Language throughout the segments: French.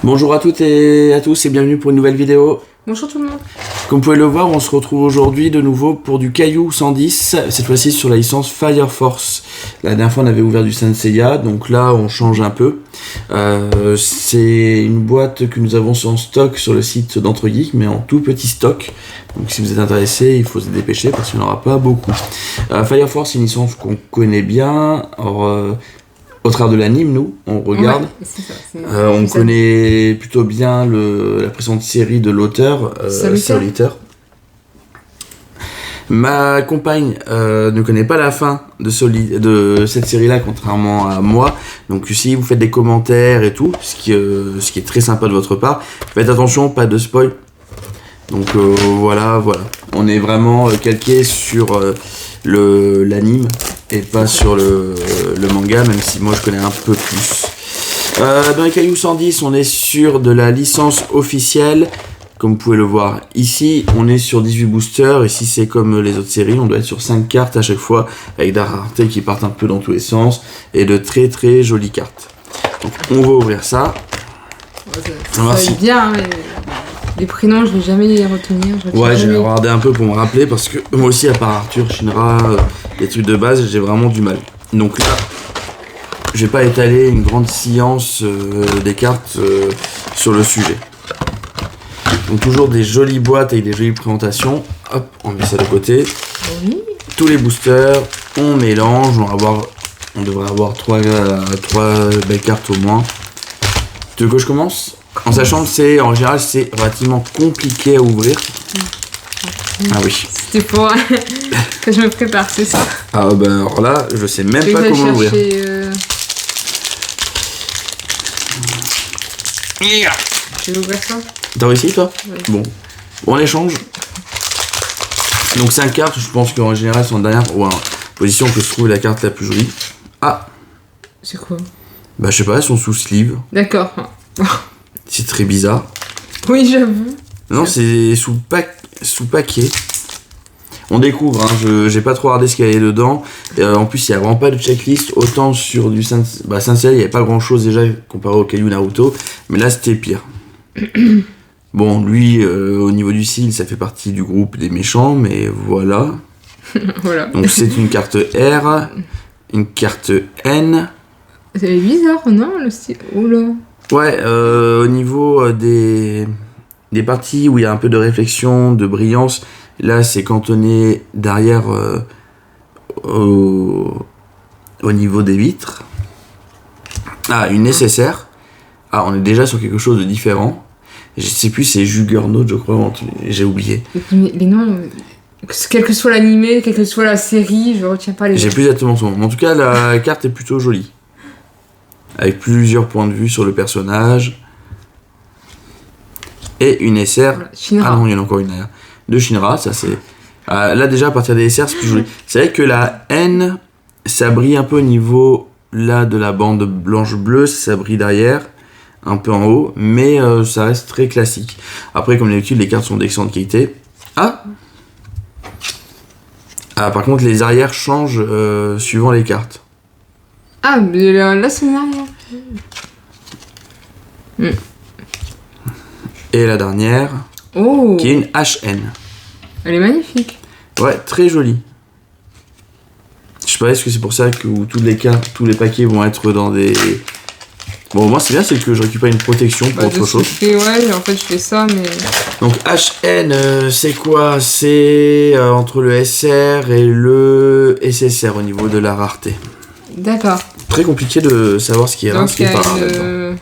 Bonjour à toutes et à tous et bienvenue pour une nouvelle vidéo. Bonjour tout le monde. Comme vous pouvez le voir, on se retrouve aujourd'hui de nouveau pour du Caillou 110, cette fois-ci sur la licence Fire Force. La dernière fois on avait ouvert du Saint Seiya, donc là on change un peu. C'est une boîte que nous avons en stock sur le site d'Entre Geeks, mais en tout petit stock. Donc si vous êtes intéressé, il faut se dépêcher parce qu'il n'y en aura pas beaucoup. Fire Force, c'est une licence qu'on connaît bien. Alors, au travers de l'anime, nous, on regarde. Ouais, c'est ça, on connaît plutôt bien la précédente série de l'auteur, Solitaire. Ma compagne ne connaît pas la fin de cette série-là, contrairement à moi. Donc si vous faites des commentaires et tout, ce qui est très sympa de votre part, faites attention, pas de spoil. Donc voilà. On est vraiment calqué sur l'anime et pas sur le manga, même si moi je connais un peu plus. Dans les Cailloux 110, on est sur de la licence officielle. Comme vous pouvez le voir ici, on est sur 18 boosters. Ici, c'est comme les autres séries, on doit être sur 5 cartes à chaque fois, avec des raretés qui partent un peu dans tous les sens, et de très très jolies cartes. Donc, on va ouvrir ça. Ça va bien, mais les prénoms, je ne vais jamais les retenir. J'ai regardé un peu pour me rappeler, parce que moi aussi, à part Arthur, Shinra, les trucs de base, j'ai vraiment du mal. Donc là, je vais pas étaler une grande science des cartes sur le sujet. Donc toujours des jolies boîtes avec des jolies présentations. Hop, on met ça de côté. Oui. Tous les boosters, on mélange. On devrait avoir 3 belles cartes au moins. Tu veux que je commence? En sachant que en général, c'est relativement compliqué à ouvrir. Ah oui. C'était pour que je me prépare, c'est ça. Ah ben alors là, je sais même pas comment l'ouvrir. Je vais ouvrir ça. T'as réussi toi? Oui. Bon, on échange. Donc 5 cartes, je pense qu'en général sont en dernière position que se trouve la carte la plus jolie. Ah! C'est quoi? Bah je sais pas, elles sont sous sleeve. D'accord. C'est très bizarre. Oui, j'avoue. Non, c'est sous paquet. On découvre, hein, j'ai pas trop regardé ce qu'il y avait dedans. En plus, il y a vraiment pas de checklist. Autant sur du Saint Seiya, il y avait pas grand chose déjà comparé au Caillou Naruto. Mais là, c'était pire. Bon, lui, au niveau du style, ça fait partie du groupe des méchants, mais voilà. Voilà. Donc c'est une carte R, une carte N. C'est bizarre, non, le style. Oula. Ouais, au niveau des parties où il y a un peu de réflexion, de brillance, là c'est cantonné derrière au niveau des vitres. Ah, une nécessaire. Ah, on est déjà sur quelque chose de différent. Je sais plus, c'est Juggernaut, je crois, j'ai oublié. Les noms, quel que soit l'animé, quelle que soit la série, je retiens pas les noms. J'ai plus exactement son nom. Mais en tout cas, la carte est plutôt jolie. Avec plusieurs points de vue sur le personnage. Et une SR. Shinra. Ah non, il y en a encore une derrière. De Shinra, ça c'est. Là déjà, à partir des SR, c'est plus joli. C'est vrai que la N, ça brille un peu au niveau là de la bande blanche-bleue, ça brille derrière. Un peu en haut, mais ça reste très classique. Après, comme d'habitude, les cartes sont d'excellente qualité. Ah, par contre, les arrières changent suivant les cartes. Ah, mais là c'est une arrière. Et la dernière, Oh, qui est une HN. elle est magnifique. Ouais, très jolie. Je sais pas, est-ce que c'est pour ça que tous les paquets vont être dans des... Bon, moi c'est bien, c'est que je récupère une protection pour autre chose. Ouais, en fait je fais ça, mais... Donc HN, c'est quoi? C'est entre le SR et le SSR au niveau de la rareté. D'accord. Très compliqué de savoir ce qui est rare, ce qui est pas rare là-dedans.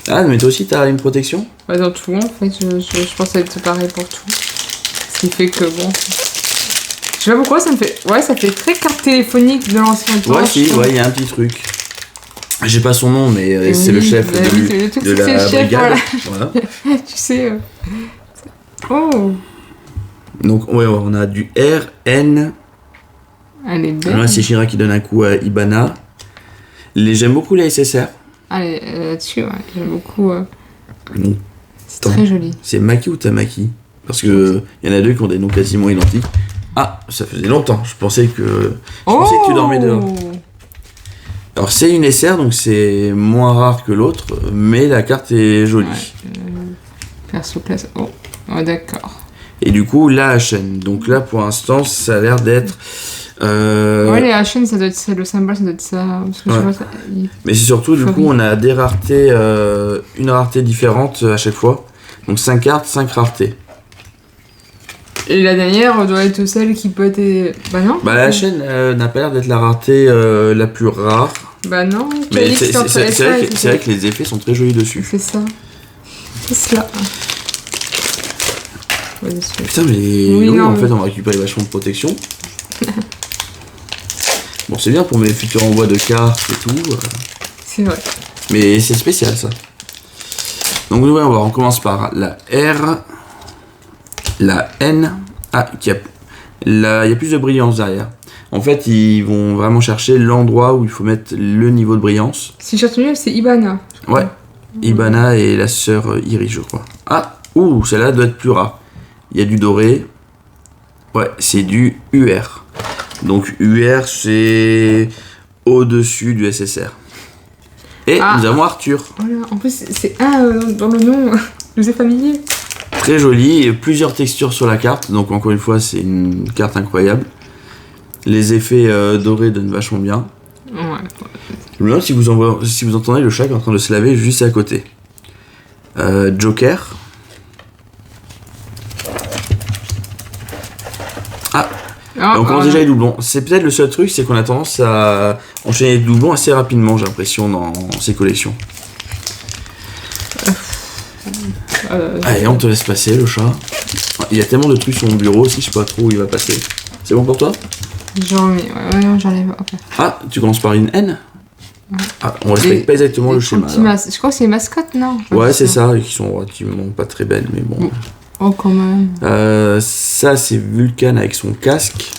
Ah, mais toi aussi t'as une protection? Ouais, dans tout, en fait, je pense être pareil pour tout. Ce qui fait que bon... Je sais pas pourquoi, ça fait très carte téléphonique de l'ancien temps. Ouais, si, ouais, il y a un petit truc. J'ai pas son nom, mais c'est le chef de la brigade. Voilà. Tu sais... Oh, Donc, ouais, on a du R, N. elle est belle. Là, c'est Shira qui donne un coup à Ibana. J'aime beaucoup les SSR. Allez, là-dessus, ouais, j'aime beaucoup. Donc, C'est très joli. c'est Maki ou Tamaki? Parce que il y en a deux qui ont des noms quasiment identiques. Ah, ça faisait longtemps. Je pensais que tu dormais dehors. Alors c'est une SR, donc c'est moins rare que l'autre, mais la carte est jolie. Ouais, perso classe. Oh, d'accord. Et du coup, la HN. Donc là, pour l'instant, ça a l'air d'être... Ouais, les HN, ça doit être ça, le symbole, ça doit être ça. Parce que je vois ça. Mais c'est surtout, du coup, on a des raretés, une rareté différente à chaque fois. Donc 5 cartes, 5 raretés. Et la dernière doit être celle qui peut être... Bah non. Bah la chaîne n'a pas l'air d'être la rareté la plus rare. Bah non. Mais c'est vrai que les effets sont très jolis dessus. C'est ça. C'est cela. Putain mais oui, en fait on va récupérer vachement de protection. Bon c'est bien pour mes futurs envois de cartes et tout. C'est vrai. Mais c'est spécial ça. Donc ouais, on commence par la R. La N, il y a plus de brillance derrière. En fait, ils vont vraiment chercher l'endroit où il faut mettre le niveau de brillance. Si j'ai retenu, c'est Ibana. Ouais, Ibana et la sœur Iris, je crois. Celle-là doit être plus rare. Il y a du doré. Ouais, c'est du UR. Donc UR, c'est au-dessus du SSR. Et nous avons Arthur. Voilà, en plus, c'est dans le nom, nous est familier. Très joli, et plusieurs textures sur la carte, donc encore une fois c'est une carte incroyable. Les effets dorés donnent vachement bien. Ouais. Je me demande si vous entendez le chat qui est en train de se laver juste à côté. Joker. On commence déjà les doublons. C'est peut-être le seul truc, c'est qu'on a tendance à enchaîner les doublons assez rapidement, j'ai l'impression, dans ces collections. Allez, on te laisse passer le chat. Il y a tellement de trucs sur mon bureau aussi, je sais pas trop où il va passer. C'est bon pour toi? J'enlève. Okay. Tu commences par une N? On respecte pas exactement le schéma. Je crois que c'est les mascottes, non? Ouais, c'est ça, qui sont relativement pas très belles, mais bon. Oh, quand même. Ça, c'est Vulcan avec son casque.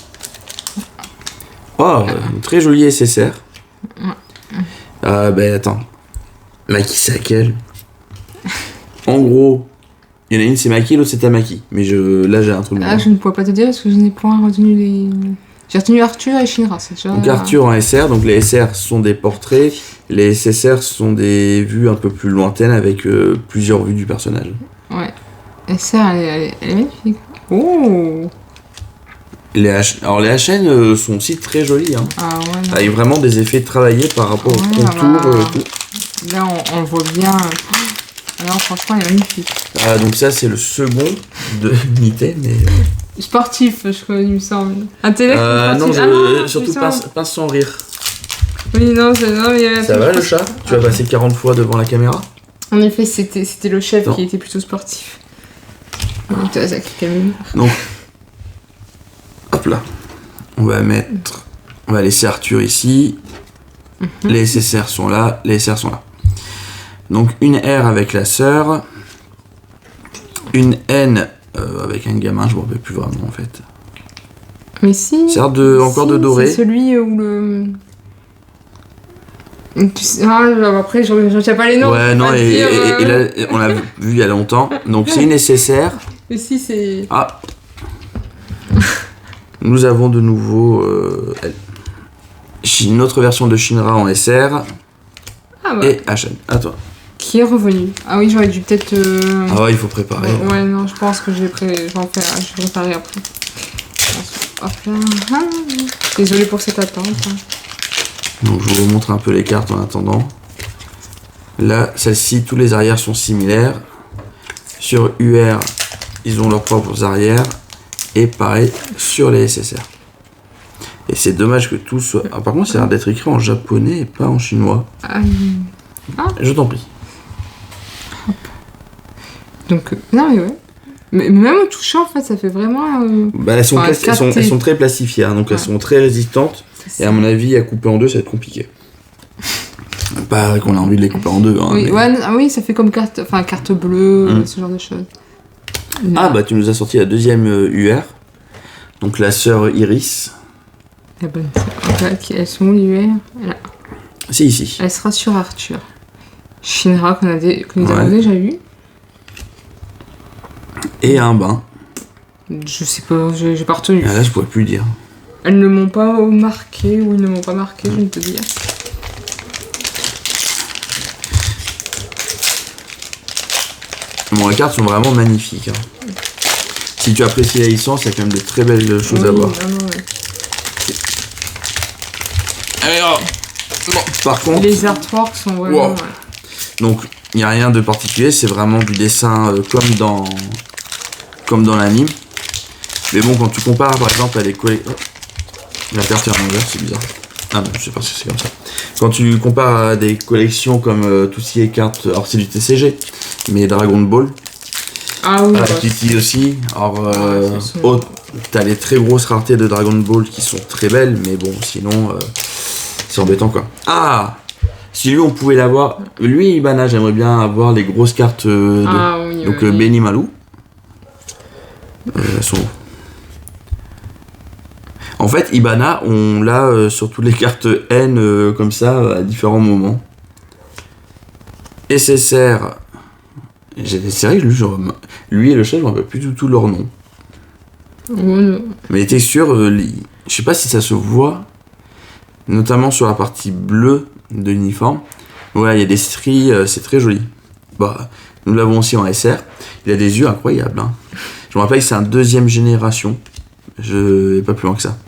Oh, une très jolie SSR. Attends. Maki, c'est laquelle? En gros, il y en a une c'est Maki, l'autre c'est Tamaki. Mais là j'ai un truc. Je ne pourrais pas te dire parce que je n'ai point retenu les. J'ai retenu Arthur et Shinra, c'est déjà. Donc Arthur en SR, donc les SR sont des portraits, les SSR sont des vues un peu plus lointaines avec plusieurs vues du personnage. Ouais. SR elle est magnifique. Oh. Alors les HN sont aussi très jolies. Hein. Avec vraiment des effets travaillés par rapport au contour. Là on voit bien. Alors franchement, elle est magnifique. Donc ça, c'est le second de l'unité, mais... Sportif, je crois, il me semble. Intellect non, surtout pas sans rire. Oui, non, mais... Ça va, le chat? Tu vas passer 40 fois devant la caméra? En effet, c'était le chef qui était plutôt sportif. Donc, hop là. On va laisser Arthur ici. Les SSR sont là, les SR sont là. Donc une R avec la sœur, une N avec un gamin, je me rappelle plus vraiment en fait. Mais si. C'est encore de doré. C'est celui où le. Après, je retiens pas les noms. Ouais, non, et là, on l'a vu il y a longtemps. Donc c'est une SSR. Mais si, c'est. Nous avons de nouveau une autre version de Shinra en SR. Et HN. À toi. Qui est revenu. Ah oui, j'aurais dû peut-être... il faut préparer. Ouais, non, je pense que je vais préparer après. Hop là. Désolée pour cette attente. Donc je vous montre un peu les cartes en attendant. Là, celle-ci, tous les arrières sont similaires. Sur UR, ils ont leurs propres arrières. Et pareil sur les SSR. Et c'est dommage que tout soit... par contre, ça a l'air d'être écrit en japonais et pas en chinois. Je t'en prie. Donc, non mais ouais. Mais même en touchant, en fait, ça fait vraiment... elles sont très plastifiées, hein, donc elles sont très résistantes. Et à mon avis, à couper en deux, ça va être compliqué. Pas qu'on a envie de les couper en deux. Hein, oui, ça fait comme carte bleue, ce genre de choses. Tu nous as sorti la deuxième UR. Donc la sœur Iris. Elles sont où les UR? C'est ici. Elle sera sur Arthur. Shinra, que nous avons déjà eu. Et un bain. Je sais pas, j'ai pas retenu. Là, je pourrais plus dire. Elles ne m'ont pas marqué, ou ils ne m'ont pas marqué, je vais te dire. Bon, les cartes sont vraiment magnifiques. Hein. Si tu apprécies la licence, il y a quand même de très belles choses à voir. Allez, bon. Par contre, les artworks sont vraiment... wow. Donc, il n'y a rien de particulier, c'est vraiment du dessin comme dans l'anime. Mais bon, quand tu compares par exemple à des collections... La carte est à l'envers, c'est bizarre. Ah non, je sais pas si c'est comme ça. Quand tu compares à des collections comme tout ce qui est cartes... Alors c'est du TCG, mais Dragon Ball. Ah oui, Kitty aussi. Alors, t'as les très grosses raretés de Dragon Ball qui sont très belles, mais bon, sinon, c'est embêtant quoi. Ah, si lui on pouvait l'avoir, lui Ibana, j'aimerais bien avoir les grosses cartes de donc Benimaru. Elles sont... En fait, Ibana, on l'a sur toutes les cartes N comme ça à différents moments. SSR. C'est vrai que lui et le chat, je ne me rappelle plus du tout leur nom. Mais les textures, je sais pas si ça se voit, notamment sur la partie bleue de l'uniforme. Ouais, il y a des stries, c'est très joli. Bah, nous l'avons aussi en SR. Il a des yeux incroyables. Hein. Je me rappelle que c'est un 2e génération. Je vais pas plus loin que ça.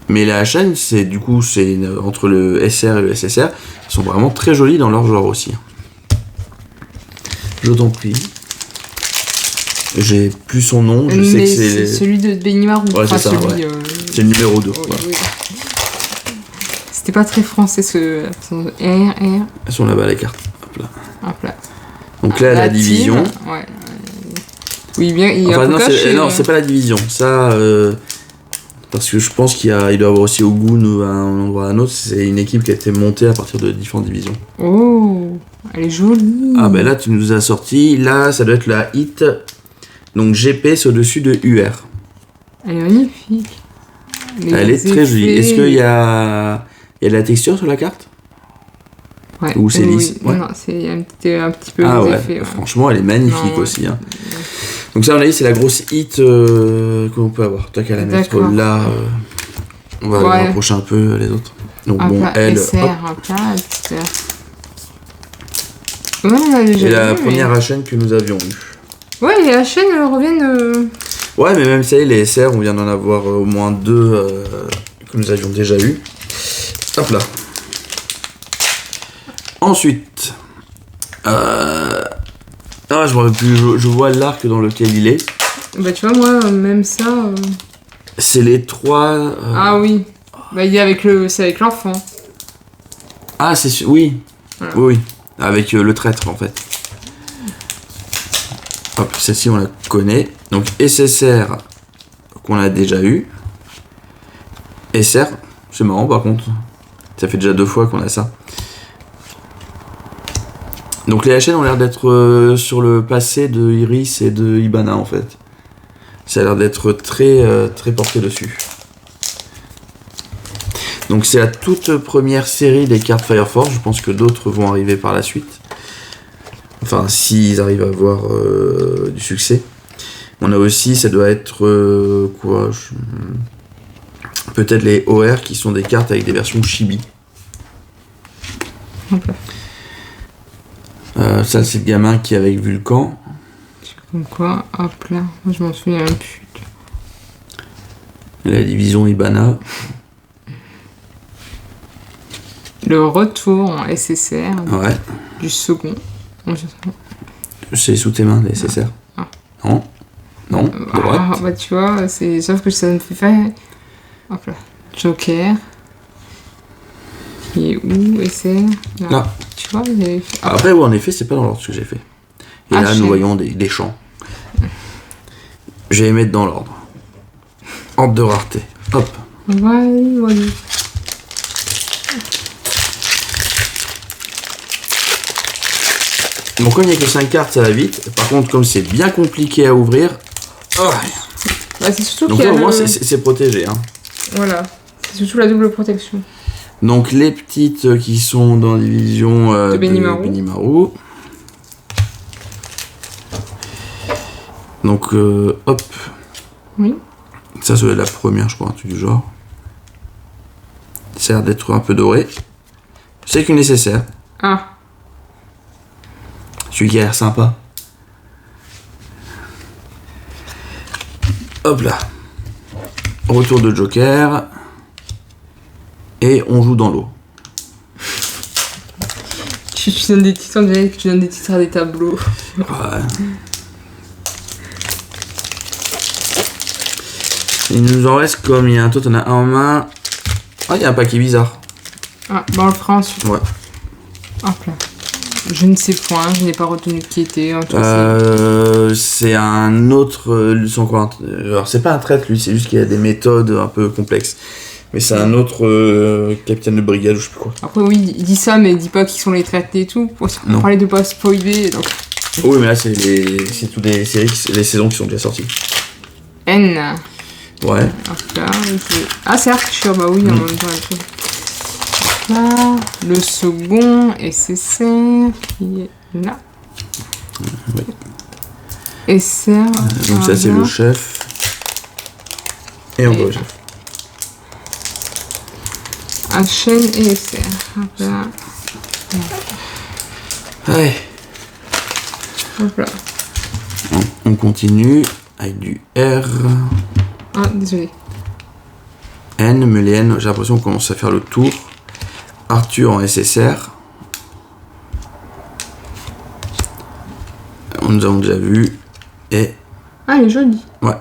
Mais la chaîne, c'est entre le SR et le SSR, ils sont vraiment très jolis dans leur genre aussi. Je t'en prie. J'ai plus son nom, je sais que c'est... celui de Benimaru. Ouais, c'est ça, ouais. C'est le numéro 2. Ouais. C'était pas très français ce... R. Elles sont là-bas les cartes. Hop là. Donc là, la division. Ouais. Oui, bien, il y a non, c'est pas la division. Ça, parce que je pense qu'il doit y avoir aussi Ogun à un endroit ou à un autre. C'est une équipe qui a été montée à partir de différentes divisions. Oh, elle est jolie. Ah ben là, tu nous as sorti. Là, ça doit être la hit. Donc GP, c'est au-dessus de UR. Elle est magnifique. Elle est très jolie. Est-ce qu'il y a de la texture sur la carte? Ouais. Ou c'est lisse? Ouais. Non, c'est un petit peu les effets. Ouais. Franchement, elle est magnifique aussi. Hein. Donc ça, on a dit, c'est la grosse hit qu'on peut avoir. T'as qu'à la mettre là. On va aller rapprocher un peu les autres. Donc bon, elle... Et la première chaîne que nous avions eue. Ouais, les chaînes reviennent... Ouais, mais même ça, les SR, on vient d'en avoir au moins 2 que nous avions déjà eu. Hop là. Ensuite... je me rappelle plus, je vois l'arc dans lequel il est. Bah tu vois, moi, même ça... C'est les 3... Ah oui. Bah il est c'est avec l'enfant. Ah, c'est sûr, oui. Voilà. Oui. Avec le traître, en fait. Hop, celle-ci, on la connaît. Donc, SSR, qu'on a déjà eu. SR, c'est marrant, par contre. Ça fait déjà 2 fois qu'on a ça. Donc, les HN ont l'air d'être sur le passé de Iris et de Ibana, en fait. Ça a l'air d'être très, très porté dessus. Donc c'est la toute première série des cartes Fire Force. Je pense que d'autres vont arriver par la suite. Enfin, s'ils arrivent à avoir du succès. On a aussi, ça doit être peut-être les OR qui sont des cartes avec des versions chibi. Okay. Ça, c'est le gamin qui est avec Vulcan. Comme quoi, hop là, moi je m'en souviens même plus. La division Ibana. Le retour en SSR du second. C'est sous tes mains, les SSR. Ah. Non. Non, droite. Ah, bah tu vois, sauf que ça me fait faire... Hop là. Joker. Il est où, SR Là. Tu vois, il avait fait... Après, en effet, c'est pas dans l'ordre ce que j'ai fait. Et là, nous voyons des champs. Je vais les mettre dans l'ordre. Ordre de rareté. Hop. Voilà. Donc comme il n'y a que 5 cartes, ça va vite. Par contre, comme c'est bien compliqué à ouvrir... Oh. Bah, c'est surtout donc là, au moins, c'est protégé. Hein. Voilà. C'est surtout la double protection. Donc les petites qui sont dans la division de Benimaru. Donc, hop. Oui. Ça, c'est la première, je crois, un truc du genre. Ça a l'air d'être un peu doré. C'est qu'une nécessaire. Ah. Celui qui a l'air sympa. Hop là. Retour de Joker. Et on joue dans l'eau. Tu donnes des titres, on dirait que tu donnes des titres à des tableaux. Ouais. Il nous en reste comme il y a un toi t'en as un en main. Ah, il y a un paquet bizarre. Ah, bah on le fera ensuite. Ouais. Hop là. Je ne sais point, je n'ai pas retenu qui était. En tout C'est un autre. Alors, c'est pas un traître, lui, c'est juste qu'il y a des méthodes un peu complexes. Mais c'est un autre capitaine de brigade ou je sais plus quoi. Après, oui, il dit ça, mais il dit pas qui sont les traités et tout. On Non. parlait de pas spoiler, donc. Oui, mais là, c'est toutes les séries, les saisons qui sont déjà sorties. N. Ouais. Hop là. Ah, c'est Arthur, bah oui, en même temps. Là, le second SSR qui est là. Oui. SR. Donc, ça, c'est le chef. Et encore le chef. HN et SR. Hop là. Ouais. Hop là. On continue avec du R. Ah, désolé. N, mais les N, j'ai l'impression qu'on commence à faire le tour. Arthur en SSR. Nous avons déjà vu. Et. Ah, il est joli. Ouais.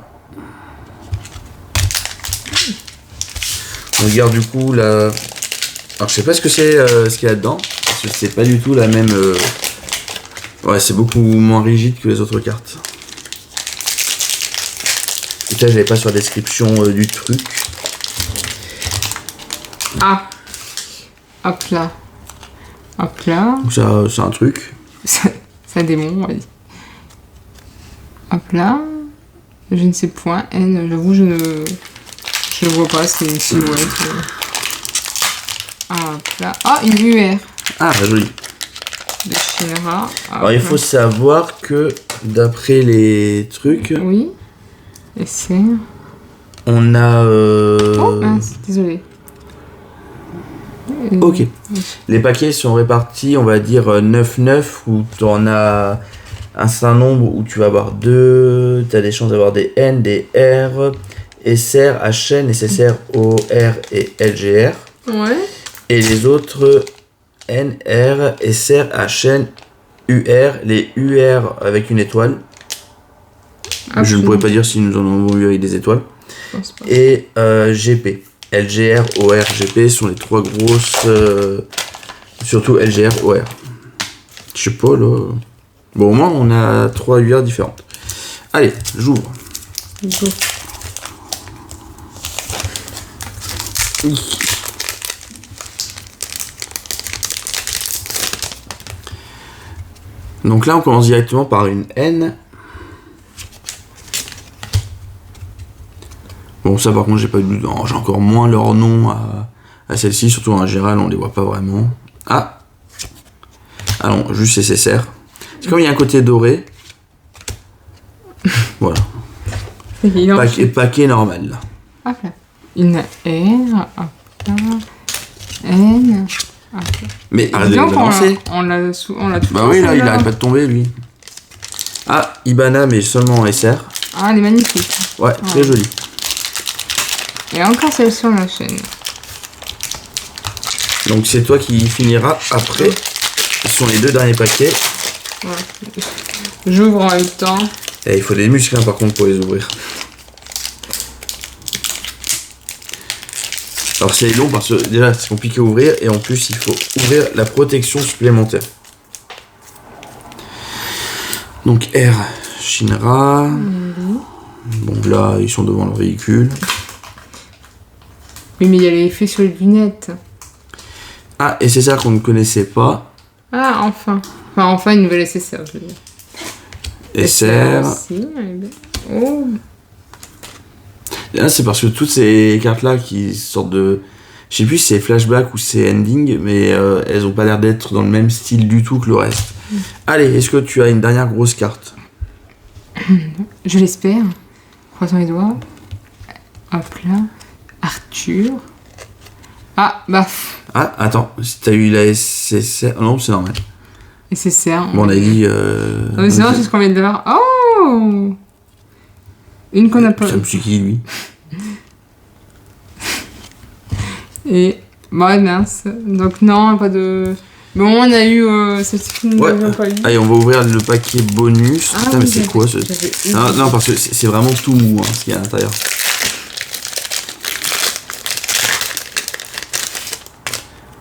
On regarde du coup la. Alors je sais pas ce que c'est ce qu'il y a dedans. Parce que c'est pas du tout la même. Ouais, c'est beaucoup moins rigide que les autres cartes. Et là, j'avais pas sur la description du truc. Ah. Hop là. Hop là. Donc ça, c'est un truc. C'est un démon, on va dire. Hop là. Je ne sais point. N, j'avoue, je ne le vois pas, c'est une silhouette. Ah, hop là. Ah, une UR Ah, joli. de Shinra. Alors il faut savoir que d'après les trucs, Oui. Et c'est. on a. Oh, mince, désolé. Ok. Les paquets sont répartis, on va dire 9-9, où tu en as un certain nombre où tu vas avoir tu as des chances d'avoir des N, des R, SR, HN, SSR, OR et LGR. Ouais. Et les autres N, R, SR, HN, UR, les UR avec une étoile. Je ne pourrais pas dire si nous en avons eu avec des étoiles. Je pense pas. Et GP. LGR, OR, GP sont les trois grosses. Surtout LGR, OR. Je sais pas là. Bon, au moins on a 3 UR différentes. Allez, j'ouvre. Go. Donc là, on commence directement par une N. Bon, ça par contre, j'ai encore moins leur nom à celle-ci, surtout en général, on les voit pas vraiment. Ah non, juste SSR. C'est comme il y a un côté doré. Voilà. Paquet normal là. Hop là. Une R, hop là. N. Hop là. Mais arrête de Donc, balancer. on l'a tout. Bah oui, là, il arrête pas de tomber lui. Ah, Ibana, mais seulement en SR. Ah, elle est magnifique. Ouais, très joli. Et encore celle-ci, on la chaîne. Donc c'est toi qui finiras après. Ce sont les 2 derniers paquets. Ouais. J'ouvre en même temps. Et il faut des muscles hein, par contre pour les ouvrir. Alors c'est long parce que déjà c'est compliqué à ouvrir et en plus il faut ouvrir la protection supplémentaire. Donc R, Shinra. Bon là ils sont devant leur véhicule. Oui, mais il y a l'effet sur les lunettes. Ah et c'est ça qu'on ne connaissait pas. Ah, enfin. Enfin une nouvelle SSR, je veux dire. SR. Aussi, elle est belle. Oh. Et là, c'est parce que toutes ces cartes-là qui sortent de... Je sais plus si c'est flashback ou c'est ending, mais elles ont pas l'air d'être dans le même style du tout que le reste. Allez, est-ce que tu as une dernière grosse carte? Je l'espère. Croisons les doigts. Hop là. Arthur. Ah, bah. Ah, attends, si t'as eu la SSR... Oh, non, c'est normal. SSR. Bon, on a dit... Non, mais c'est vrai, c'est ce qu'on vient de voir. Oh! Une qu'on n'a pas Ça me suit qui, lui? Et. Bah, mince. Donc, non, pas de. Bon, on a eu celle-ci que nous Ouais. n'avions pas eu. Allez, on va ouvrir le paquet bonus. Ah Putain, oui, mais c'est quoi ce. Non, parce que c'est vraiment tout mou, hein, ce qu'il y a à l'intérieur.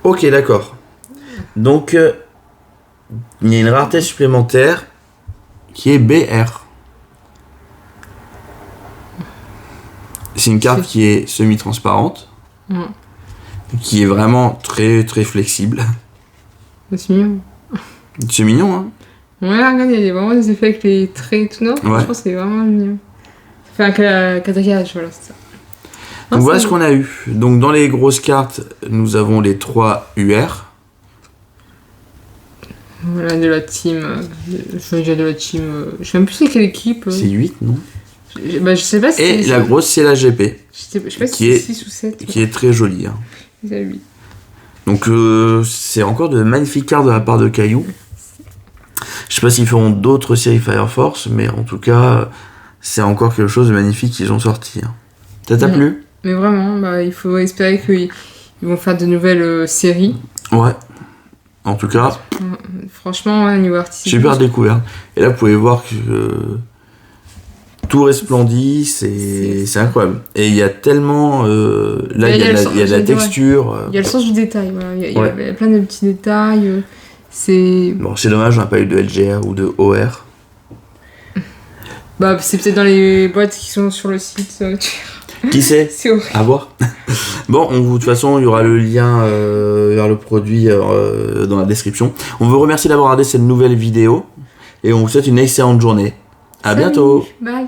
Ok, d'accord. Donc, il y a une rareté supplémentaire qui est BR. C'est une carte qui est semi-transparente, Ouais. qui est vraiment très très flexible. C'est mignon. C'est mignon, hein? Ouais, regarde, il y a vraiment des effets avec les traits et tout. Non, franchement, c'est vraiment mignon. Ça fait un quadrillage, voilà, c'est ça. Donc voilà ce qu'on a eu. Donc dans les grosses cartes, nous avons les 3 UR. Voilà, de la team. Je veux dire de la team. Je sais même plus c'est quelle équipe. C'est 8, non? Bah, je sais pas si Et c'est. la grosse, c'est la GP, Je sais pas si qui c'est est- 6 ou 7. qui est très jolie, hein. C'est 8. Donc c'est encore de magnifiques cartes de la part de Caillou. Je sais pas s'ils feront d'autres séries Fire Force, mais en tout cas, c'est encore quelque chose de magnifique qu'ils ont sorti, hein. Ça t'a Ouais. plu? Mais vraiment, bah, il faut espérer qu'ils vont faire de nouvelles séries. Ouais. En tout cas, Franchement, ouais, niveau artistique. super découverte. Et là, vous pouvez voir que tout resplendit, c'est incroyable. Et il y a tellement... là, il y a de la texture. Il y a le sens du détail, voilà. Il y Ouais. a plein de petits détails. C'est. Bon, c'est dommage, on n'a pas eu de LGR ou de OR. Bah, c'est peut-être dans les boîtes qui sont sur le site. Qui sait? C'est horrible. À voir. Bon, de toute façon, il y aura le lien vers le produit dans la description. On vous remercie d'avoir regardé cette nouvelle vidéo et on vous souhaite une excellente journée. À bientôt. Bye.